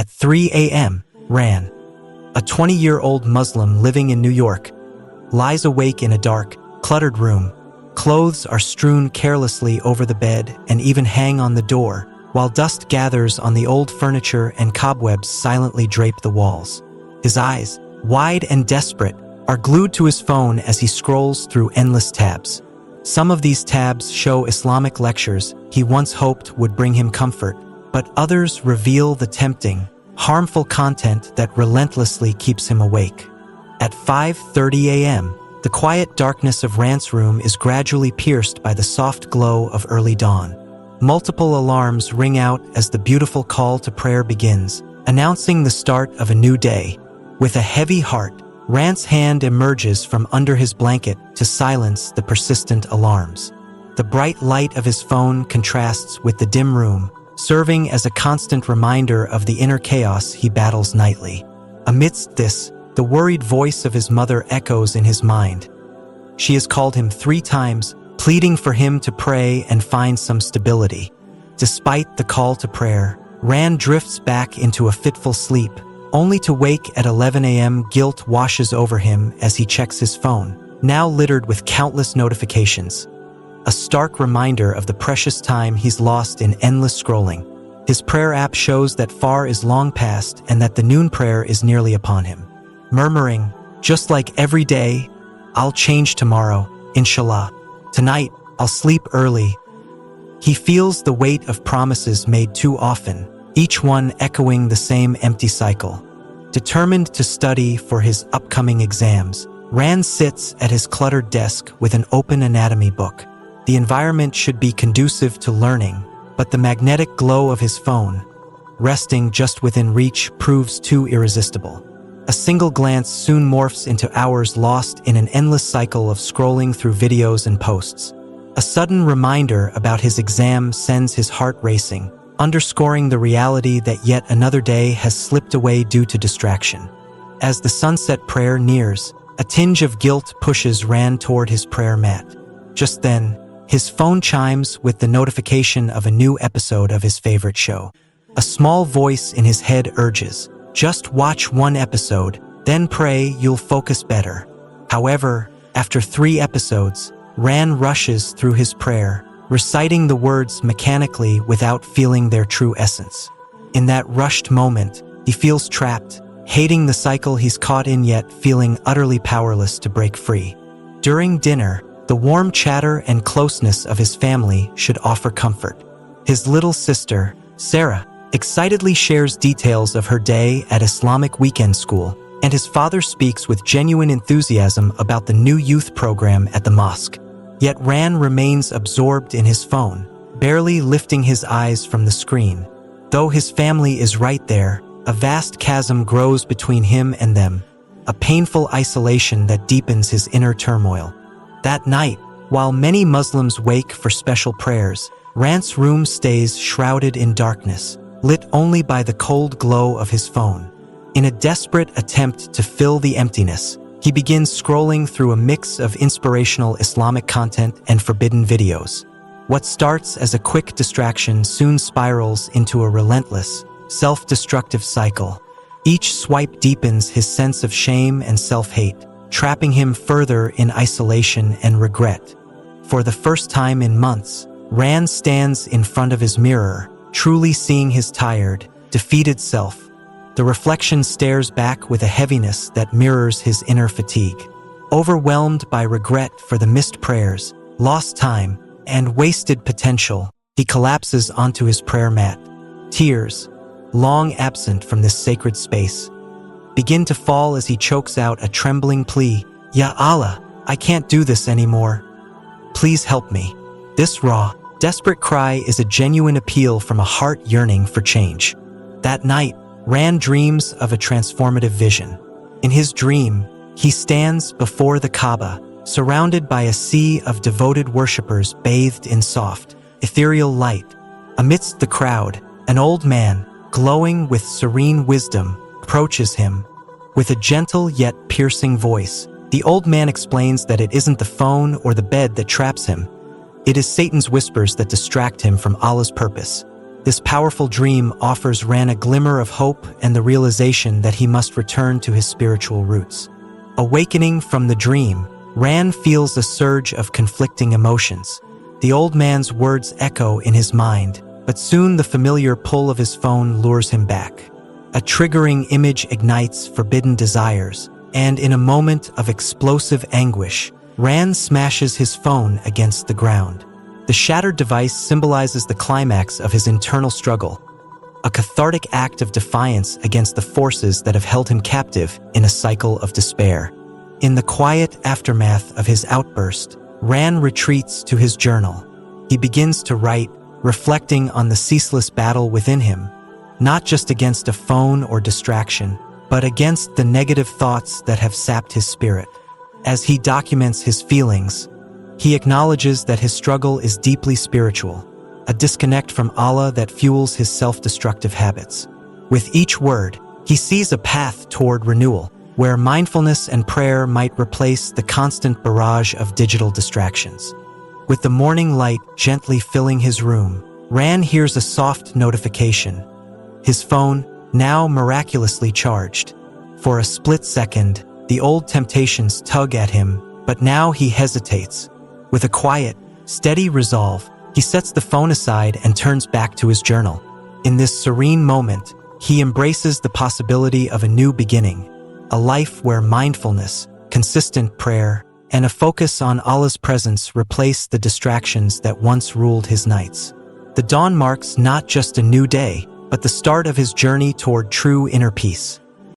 At 3 a.m., Ran, a 20-year-old Muslim living in New York, lies awake in a dark, cluttered room. Clothes are strewn carelessly over the bed and even hang on the door, while dust gathers on the old furniture and cobwebs silently drape the walls. His eyes, wide and desperate, are glued to his phone as he scrolls through endless tabs. Some of these tabs show Islamic lectures he once hoped would bring him comfort, but others reveal the tempting, harmful content that relentlessly keeps him awake. At 5:30 a.m., the quiet darkness of Ran's room is gradually pierced by the soft glow of early dawn. Multiple alarms ring out as the beautiful call to prayer begins, announcing the start of a new day. With a heavy heart, Rant's hand emerges from under his blanket to silence the persistent alarms. The bright light of his phone contrasts with the dim room, serving as a constant reminder of the inner chaos he battles nightly. Amidst this, the worried voice of his mother echoes in his mind. She has called him 3 times, pleading for him to pray and find some stability. Despite the call to prayer, Ran drifts back into a fitful sleep, only to wake at 11 a.m. Guilt washes over him as he checks his phone, now littered with countless notifications. A stark reminder of the precious time he's lost in endless scrolling. His prayer app shows that far is long past and that the noon prayer is nearly upon him. Murmuring, just like every day, I'll change tomorrow, inshallah. Tonight, I'll sleep early. He feels the weight of promises made too often, each one echoing the same empty cycle. Determined to study for his upcoming exams, Ran sits at his cluttered desk with an open anatomy book. The environment should be conducive to learning, but the magnetic glow of his phone, resting just within reach, proves too irresistible. A single glance soon morphs into hours lost in an endless cycle of scrolling through videos and posts. A sudden reminder about his exam sends his heart racing, underscoring the reality that yet another day has slipped away due to distraction. As the sunset prayer nears, a tinge of guilt pushes Ran toward his prayer mat. Just then, his phone chimes with the notification of a new episode of his favorite show. A small voice in his head urges, "Just watch one episode, then pray you'll focus better." However, after 3 episodes, Ran rushes through his prayer, reciting the words mechanically without feeling their true essence. In that rushed moment, he feels trapped, hating the cycle he's caught in yet feeling utterly powerless to break free. During dinner, the warm chatter and closeness of his family should offer comfort. His little sister, Sarah, excitedly shares details of her day at Islamic weekend school, and his father speaks with genuine enthusiasm about the new youth program at the mosque. Yet Ran remains absorbed in his phone, barely lifting his eyes from the screen. Though his family is right there, a vast chasm grows between him and them, a painful isolation that deepens his inner turmoil. That night, while many Muslims wake for special prayers, Rant's room stays shrouded in darkness, lit only by the cold glow of his phone. In a desperate attempt to fill the emptiness, he begins scrolling through a mix of inspirational Islamic content and forbidden videos. What starts as a quick distraction soon spirals into a relentless, self-destructive cycle. Each swipe deepens his sense of shame and self-hate, trapping him further in isolation and regret. For the first time in months, Ran stands in front of his mirror, truly seeing his tired, defeated self. The reflection stares back with a heaviness that mirrors his inner fatigue. Overwhelmed by regret for the missed prayers, lost time, and wasted potential, he collapses onto his prayer mat. Tears, long absent from this sacred space, begin to fall as he chokes out a trembling plea, "Ya Allah, I can't do this anymore. Please help me." This raw, desperate cry is a genuine appeal from a heart yearning for change. That night, Ran dreams of a transformative vision. In his dream, he stands before the Kaaba, surrounded by a sea of devoted worshippers bathed in soft, ethereal light. Amidst the crowd, an old man, glowing with serene wisdom, approaches him. With a gentle yet piercing voice, the old man explains that it isn't the phone or the bed that traps him. It is Satan's whispers that distract him from Allah's purpose. This powerful dream offers Ran a glimmer of hope and the realization that he must return to his spiritual roots. Awakening from the dream, Ran feels a surge of conflicting emotions. The old man's words echo in his mind, but soon the familiar pull of his phone lures him back. A triggering image ignites forbidden desires, and in a moment of explosive anguish, Ran smashes his phone against the ground. The shattered device symbolizes the climax of his internal struggle, a cathartic act of defiance against the forces that have held him captive in a cycle of despair. In the quiet aftermath of his outburst, Ran retreats to his journal. He begins to write, reflecting on the ceaseless battle within him, not just against a phone or distraction, but against the negative thoughts that have sapped his spirit. As he documents his feelings, he acknowledges that his struggle is deeply spiritual, a disconnect from Allah that fuels his self-destructive habits. With each word, he sees a path toward renewal, where mindfulness and prayer might replace the constant barrage of digital distractions. With the morning light gently filling his room, Ran hears a soft notification. His phone, now miraculously charged. For a split second, the old temptations tug at him, but now he hesitates. With a quiet, steady resolve, he sets the phone aside and turns back to his journal. In this serene moment, he embraces the possibility of a new beginning, a life where mindfulness, consistent prayer, and a focus on Allah's presence replace the distractions that once ruled his nights. The dawn marks not just a new day, but the start of his journey toward true inner peace.